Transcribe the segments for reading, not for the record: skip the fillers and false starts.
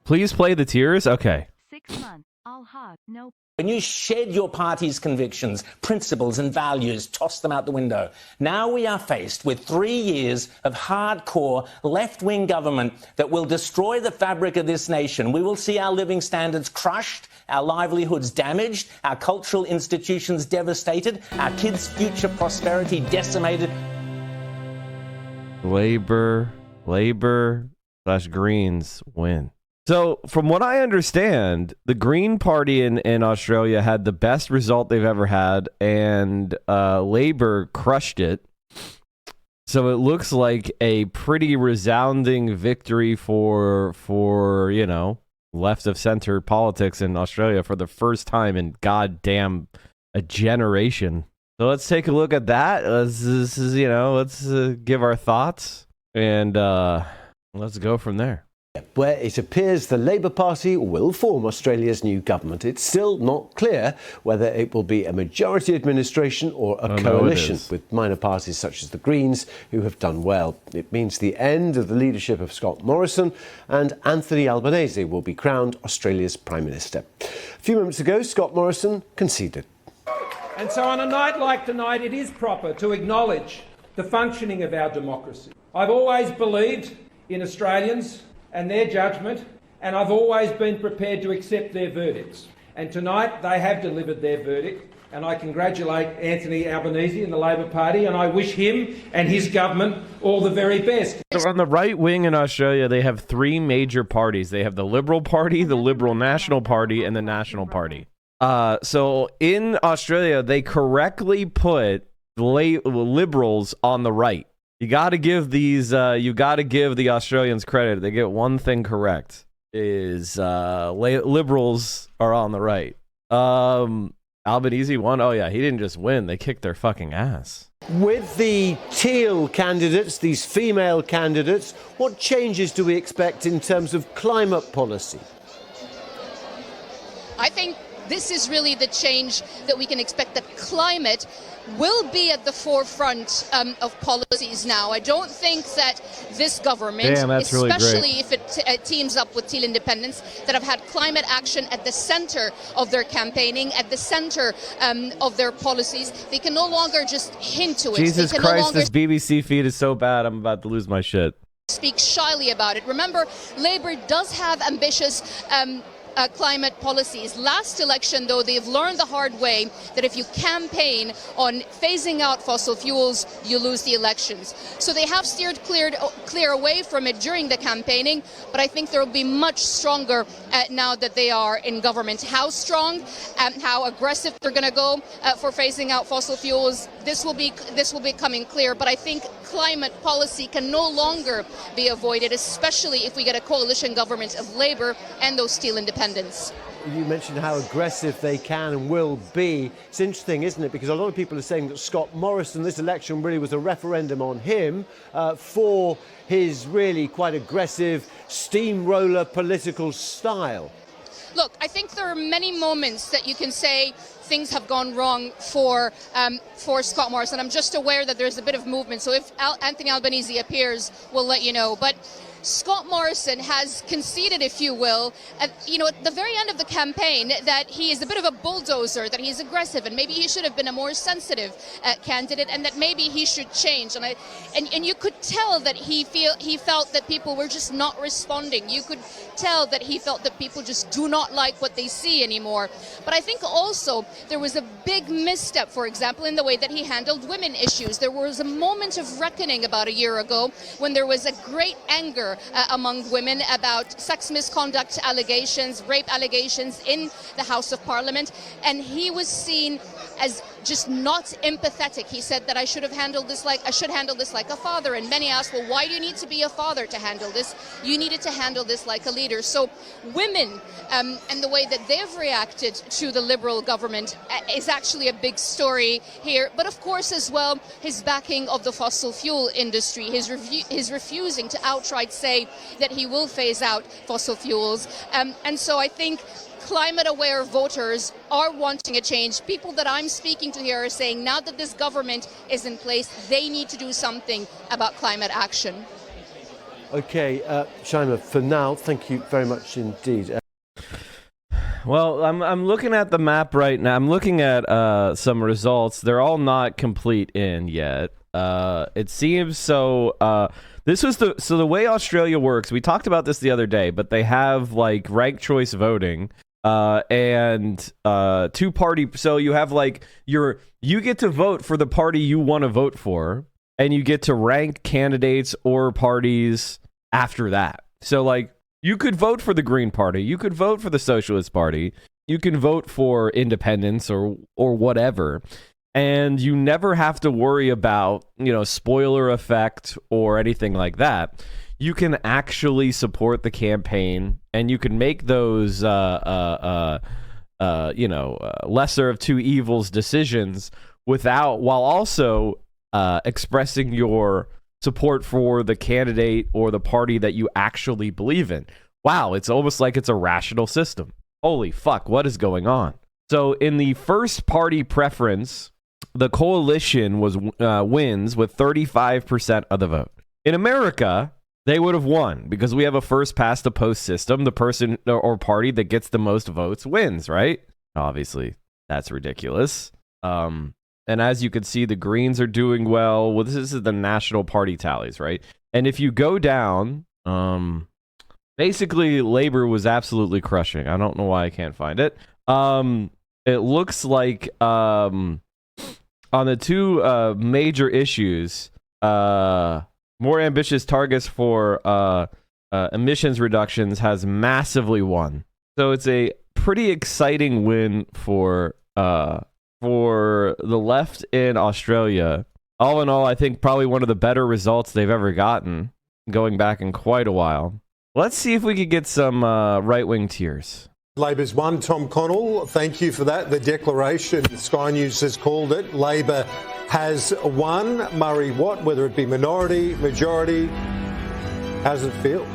Please play the tears? Okay. 6 months. All hot. No. When you shed your party's convictions, principles and values, toss them out the window. Now we are faced with 3 years of hardcore left-wing government that will destroy the fabric of this nation. We will see our living standards crushed, our livelihoods damaged, our cultural institutions devastated, our kids' future prosperity decimated. Labor/Greens win. So, from what I understand, the Green Party in Australia had the best result they've ever had, and Labour crushed it. So it looks like a pretty resounding victory for left of center politics in Australia for the first time in goddamn a generation. So let's take a look at that. Let's give our thoughts and let's go from there. Where it appears the Labour Party will form Australia's new government. It's still not clear whether it will be a majority administration or a coalition, with minor parties such as the Greens, who have done well. It means the end of the leadership of Scott Morrison, and Anthony Albanese will be crowned Australia's Prime Minister. A few moments ago, Scott Morrison conceded. And so on a night like tonight, it is proper to acknowledge the functioning of our democracy. I've always believed in Australians and their judgment, and I've always been prepared to accept their verdicts. And tonight they have delivered their verdict, and I congratulate Anthony Albanese and the Labor Party, and I wish him and his government all the very best. So on the right wing in Australia, they have three major parties. They have the Liberal Party, the Liberal National Party, and the National Party. So in Australia, they correctly put Liberals on the right. You got to give these. You got to give the Australians credit. They get one thing correct: is Liberals are on the right. Albanese won. Oh yeah, he didn't just win; they kicked their fucking ass. With the Teal candidates, these female candidates, what changes do we expect in terms of climate policy? I think this is really the change that we can expect. That climate will be at the forefront of policies now. I don't think that this government, especially if it teams up with Teal independents, that have had climate action at the center of their campaigning, at the center of their policies, they can no longer just hint to it. Jesus Christ, this BBC feed is so bad, I'm about to lose my shit. Speak shyly about it. Remember, Labour does have ambitious climate policies. Last election, though, they've learned the hard way that if you campaign on phasing out fossil fuels, you lose the elections. So they have steered clear away from it during the campaigning, but I think they'll be much stronger now that they are in government. How strong and how aggressive they're going to go for phasing out fossil fuels, this will be coming clear. But I think climate policy can no longer be avoided, especially if we get a coalition government of Labour and those Teal independents. You mentioned how aggressive they can and will be. It's interesting, isn't it? Because a lot of people are saying that Scott Morrison, this election really was a referendum on him for his really quite aggressive steamroller political style. Look, I think there are many moments that you can say things have gone wrong for Scott Morrison. I'm just aware that there's a bit of movement, so if Anthony Albanese appears, we'll let you know. But Scott Morrison has conceded, if you will, at the very end of the campaign, that he is a bit of a bulldozer, that he's aggressive, and maybe he should have been a more sensitive candidate, and that maybe he should change. And you could tell that he felt that people were just not responding. You could tell that he felt that people just do not like what they see anymore. But I think also there was a big misstep, for example, in the way that he handled women issues. There was a moment of reckoning about a year ago when there was a great anger among women about sex misconduct allegations, rape allegations in the House of Parliament, and he was seen as just not empathetic. He said that I should handle this like a father, and many asked, well, why do you need to be a father to handle this? You needed to handle this like a leader. So women and the way that they've reacted to the Liberal government is actually a big story here. But of course as well, his backing of the fossil fuel industry, his refusing to outright say that he will phase out fossil fuels. And so I think climate-aware voters are wanting a change. People that I'm speaking to here are saying now that this government is in place, they need to do something about climate action. OK, Shaima, for now, thank you very much indeed. Well, I'm looking at the map right now. I'm looking at some results. They're all not complete in yet. It seems so. This was the way Australia works. We talked about this the other day, but they have like ranked choice voting and two party. So you have like you get to vote for the party you want to vote for, and you get to rank candidates or parties after that. So like you could vote for the Green Party, you could vote for the Socialist Party, you can vote for independence or whatever. And you never have to worry about, spoiler effect or anything like that. You can actually support the campaign, and you can make those, lesser of two evils decisions while also expressing your support for the candidate or the party that you actually believe in. Wow, it's almost like it's a rational system. Holy fuck, what is going on? So in the first party preference, the coalition wins with 35% of the vote. In America, they would have won because we have a first past the post system. The person or party that gets the most votes wins, right? Obviously, that's ridiculous. And as you can see, the Greens are doing well. Well, this is the national party tallies, right? And if you go down, basically Labor was absolutely crushing. I don't know why I can't find it. It looks like on the two major issues, more ambitious targets for emissions reductions has massively won. So it's a pretty exciting win for the left in Australia. All in all, I think probably one of the better results they've ever gotten, going back in quite a while. Let's see if we could get some right-wing tears. Labor's won. Tom Connell, thank you for that. The declaration, Sky News has called it. Labor has won. Murray Watt, whether it be minority, majority, how does it feel?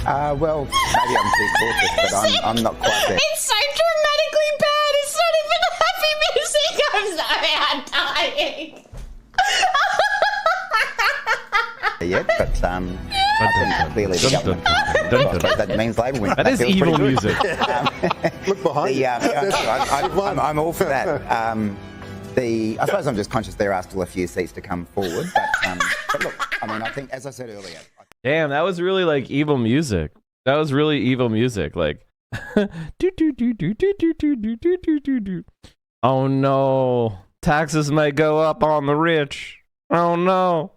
Well, maybe I'm too cautious, but I'm not quite there. It's so dramatically bad. It's not even happy music. I'm so dying. Yet, but I think clearly the government that means Labor wins. That is evil music. Look behind you. I'm all for that. I suppose I'm just conscious there are still a few seats to come forward, but look, I mean, I think, as I said earlier. Damn, that was really like evil music. That was really evil music. Like, oh no, taxes may go up on the rich. Oh no.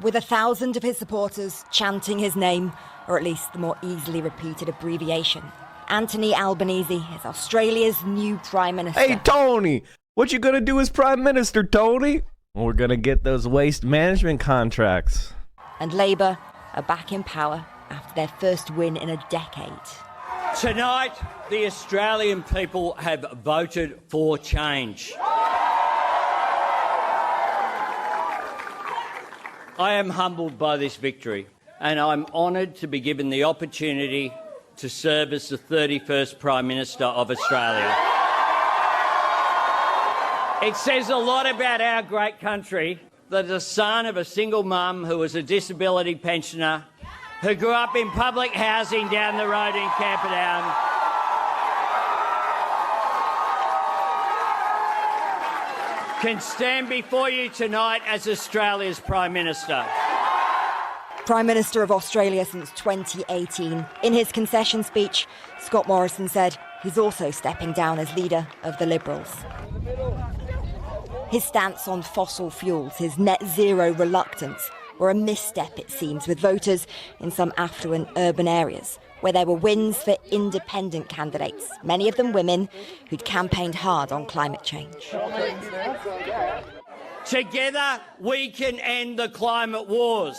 With 1,000 of his supporters chanting his name, or at least the more easily repeated abbreviation, Anthony Albanese is Australia's new Prime Minister. Hey, Tony! What you gonna do as Prime Minister, Tony? We're gonna get those waste management contracts. And Labour are back in power after their first win in a decade. Tonight, the Australian people have voted for change. I am humbled by this victory, and I'm honoured to be given the opportunity to serve as the 31st Prime Minister of Australia. It says a lot about our great country that the son of a single mum who was a disability pensioner, who grew up in public housing down the road in Camperdown, can stand before you tonight as Australia's Prime Minister. Prime Minister of Australia since 2018. In his concession speech, Scott Morrison said he's also stepping down as leader of the Liberals. His stance on fossil fuels, his net zero reluctance, were a misstep, it seems, with voters in some affluent urban areas, where there were wins for independent candidates, many of them women who'd campaigned hard on climate change. Together, we can end the climate wars.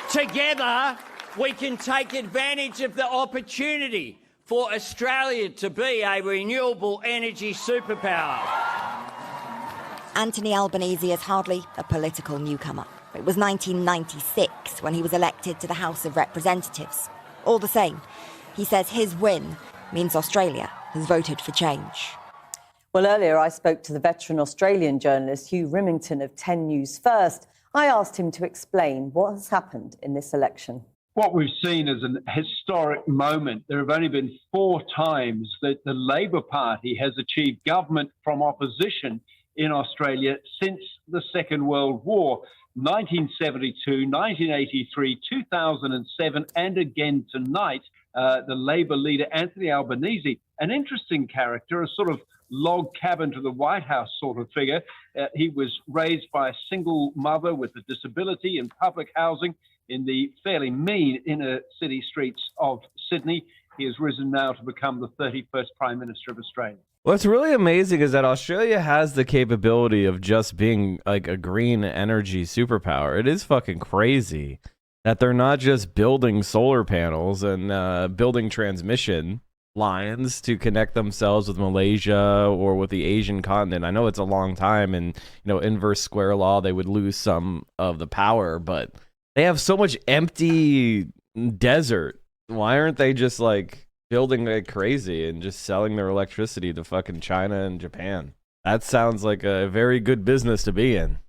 Together, we can take advantage of the opportunity for Australia to be a renewable energy superpower. Anthony Albanese is hardly a political newcomer. It was 1996 when he was elected to the House of Representatives. All the same, he says his win means Australia has voted for change. Well, earlier I spoke to the veteran Australian journalist Hugh Rimington of 10 News First. I asked him to explain what has happened in this election. What we've seen is a historic moment. There have only been 4 times that the Labor Party has achieved government from opposition in Australia since the Second World War. 1972, 1983, 2007, and again tonight, the Labor leader, Anthony Albanese, an interesting character, a sort of log cabin to the White House sort of figure. He was raised by a single mother with a disability in public housing in the fairly mean inner city streets of Sydney. He has risen now to become the 31st Prime Minister of Australia. What's really amazing is that Australia has the capability of just being like a green energy superpower. It is fucking crazy that they're not just building solar panels and building transmission lines to connect themselves with Malaysia or with the Asian continent. I know it's a long time, and inverse square law, they would lose some of the power, but they have so much empty desert. Why aren't they just like building like crazy and just selling their electricity to fucking China and Japan? That sounds like a very good business to be in.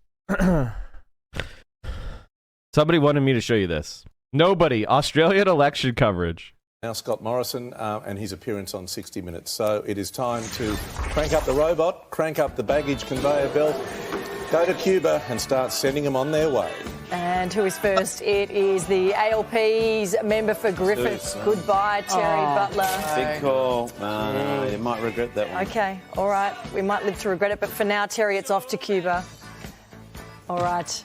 Somebody wanted me to show you this. Nobody. Australian election coverage. Now Scott Morrison and his appearance on 60 Minutes. So it is time to crank up the robot, crank up the baggage conveyor belt, go to Cuba and start sending them on their way. And who is first? It is the ALP's member for Griffith. Goodbye, Terry Butler. Big call. No, you might regret that one. Okay, all right. We might live to regret it, but for now, Terry, it's off to Cuba. All right.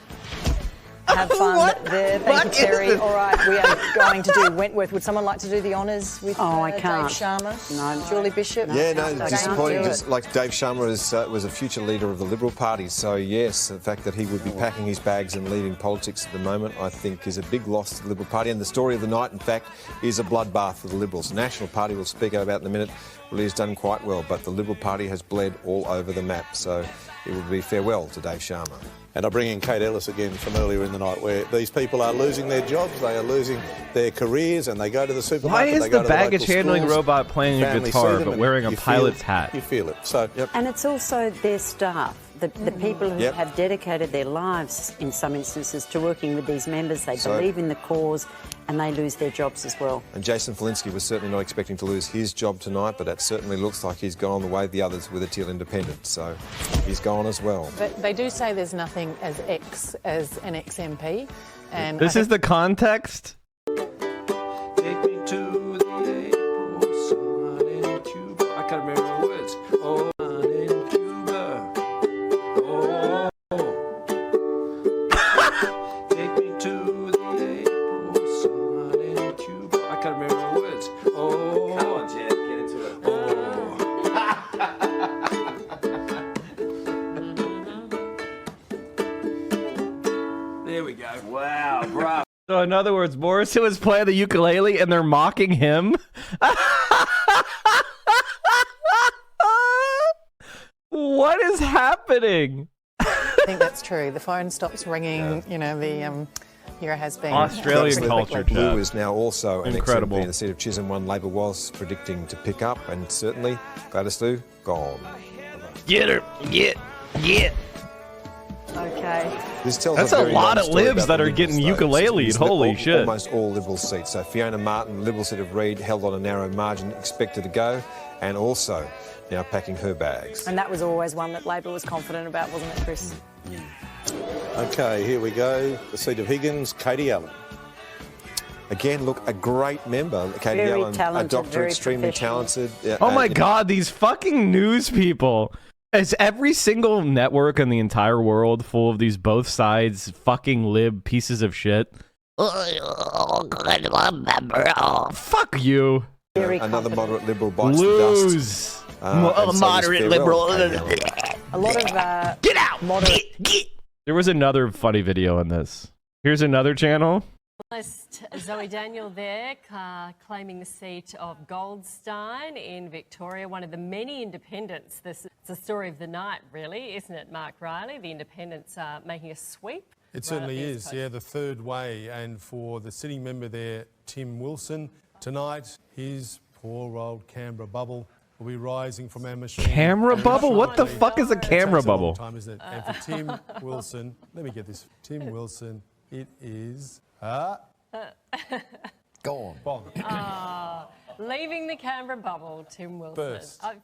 Have fun there. Thank you, Terry. All right, we are going to do Wentworth. Would someone like to do the honours with I can't. Dave Sharma? No. Julie Bishop? Yeah, no, disappointing. Just like Dave Sharma was a future leader of the Liberal Party, so yes, the fact that he would be packing his bags and leaving politics at the moment, I think, is a big loss to the Liberal Party. And the story of the night, in fact, is a bloodbath for the Liberals. The National Party, we'll speak about in a minute, really has done quite well, but the Liberal Party has bled all over the map, so it would be farewell to Dave Sharma. And I bring in Kate Ellis again from earlier in the night, where these people are losing their jobs, they are losing their careers, and they go to the supermarket. Why is they go the to baggage handling schools, robot playing a families guitar see them but wearing a you pilot's feel, hat? You feel it. So, And it's also their staff, the people who have dedicated their lives, in some instances, to working with these members. They believe in the cause, and they lose their jobs as well. And Jason Falinski was certainly not expecting to lose his job tonight, but that certainly looks like he's gone the way of the others with a Teal independent, so he's gone as well. But they do say there's nothing as an ex-MP. And This is the context? Take me to the April sun in Cuba. I can't remember the words. Oh, sun in Cuba. Oh. Take me to the April sun in Cuba. I can't remember the words. Oh. Come on, Jed, get into it. Oh. There we go. Wow, bro. So in other words, Morrison was playing the ukulele and they're mocking him? What is happening? I think that's true. The phone stops ringing, the hero has been. Australian culture, Blue is now also an incredible. ex-MP in the seat of Chisholm. One Labor was predicting to pick up, and certainly Gladys Lou, gone. Get her. Get. Okay. This tells That's a a very lot long of story libs about that the are getting Liberals, though. ukuleleed. It's Holy shit. Almost all Liberal seats. So Fiona Martin, Liberal seat of Reid, held on a narrow margin, expected to go, and also now packing her bags. And that was always one that Labor was confident about, wasn't it, Chris? Okay, here we go. The seat of Higgins, Katie Allen. Again, look, a great member, Katie Very Allen, talented, a doctor, very extremely professional. talented. Oh my God, these fucking news people. Is every single network in the entire world full of these both sides fucking lib pieces of shit? Fuck you. Another moderate Liberal bites Lose. the dust. Moderate Liberal. A lot of Get out. moderate. There was another funny video on this. Here's another channel. Zoe Daniel there, claiming the seat of Goldstein in Victoria, one of the many independents. It's the story of the night, really, isn't it, Mark Riley? The independents are making a sweep. It certainly is, yeah, the third way. And for the sitting member there, Tim Wilson, tonight his poor old Canberra bubble will be rising from our machine. Camera bubble? What the fuck is a camera It takes a long bubble? time, isn't it? And for Tim Wilson, let me get this. Tim Wilson, it is... Go on. Leaving the camera bubble, Tim Wilson. Burst. I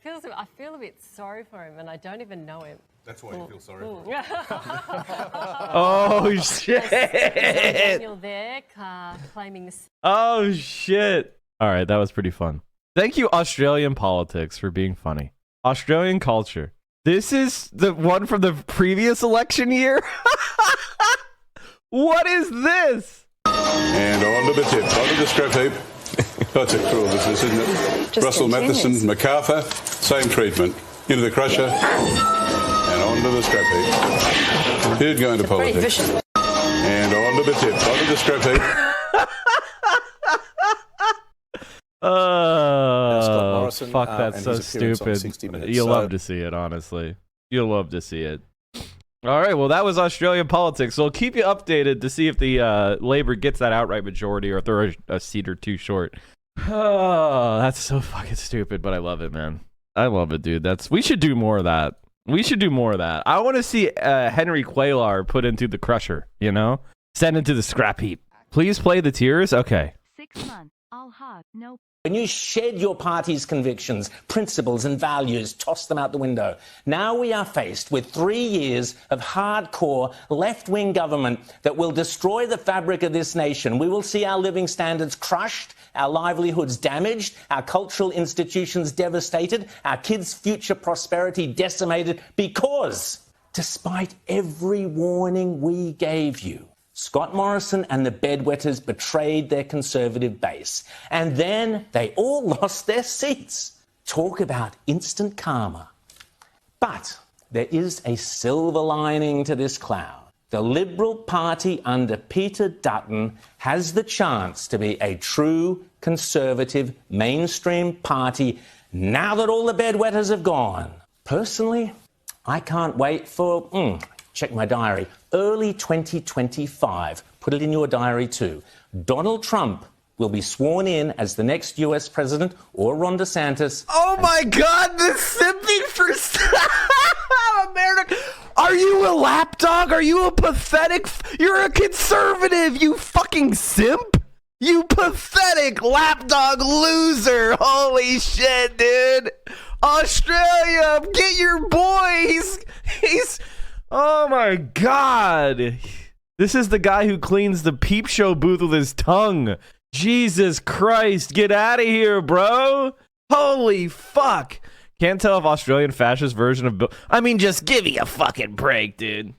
feel a bit sorry for him, and I don't even know him. That's why you feel sorry for him. Oh, shit. Daniel there claiming the... Oh, shit. All right, that was pretty fun. Thank you, Australian politics, for being funny. Australian culture. This is the one from the previous election year? What is this? And on to the tip, onto the scrap heap. That's a cruel business, isn't it? Just Russell continues. Matheson, MacArthur, same treatment. Into the crusher and onto the scrap heap. Who'd go into politics? And on to the tip, onto the scrap heap. Morrison, Fuck, and that's so his appearance on stupid. 60 Minutes. You'll So- love to see it, honestly. You'll love to see it. All right, well, that was Australian politics. So I'll keep you updated to see if the Labour gets that outright majority or if they're a seat or two short. Oh, that's so fucking stupid, but I love it, man. I love it, dude. We should do more of that. We should do more of that. I want to see Henry Cuellar put into the crusher, you know? Sent into the scrap heap. Please play the tears? Okay. 6 months, all hard, no. When you shed your party's convictions, principles and values, toss them out the window. Now we are faced with 3 years of hardcore left-wing government that will destroy the fabric of this nation. We will see our living standards crushed, our livelihoods damaged, our cultural institutions devastated, our kids' future prosperity decimated because, despite every warning we gave you, Scott Morrison and the Bedwetters betrayed their Conservative base. And then they all lost their seats. Talk about instant karma. But there is a silver lining to this cloud. The Liberal Party under Peter Dutton has the chance to be a true Conservative mainstream party now that all the Bedwetters have gone. Personally, I can't wait for... check my diary. Early 2025. Put it in your diary too. Donald Trump will be sworn in as the next US president, or Ron DeSantis. Oh my God, the simping for America. Are you a lapdog? Are you a pathetic? You're a conservative, you fucking simp. You pathetic lapdog loser. Holy shit, dude. Australia, get your boy. He's oh my God. This is the guy who cleans the peep show booth with his tongue. Jesus Christ, get out of here, bro. Holy fuck. Can't tell if Australian fascist version of Bill. I mean, just give me a fucking break, dude.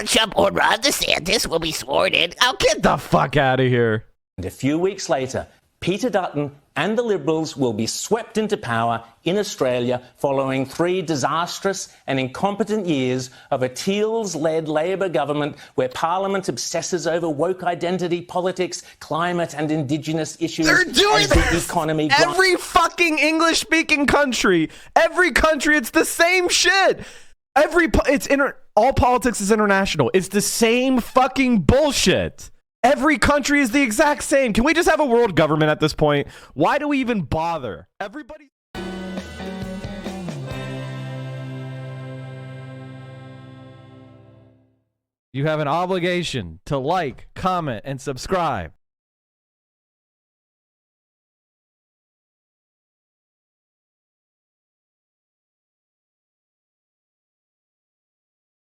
Trump or Ron DeSantis will be sworn in. I'll get the fuck out of here. And a few weeks later, Peter Dutton and the Liberals will be swept into power in Australia following 3 disastrous and incompetent years of a Teals-led Labor government where Parliament obsesses over woke identity politics, climate and Indigenous issues. They're doing the economy. Every fucking English-speaking country, it's the same shit. All politics is international. It's the same fucking bullshit. Every country is the exact same. Can we just have a world government at this point? Why do we even bother? Everybody. You have an obligation to like, comment, and subscribe.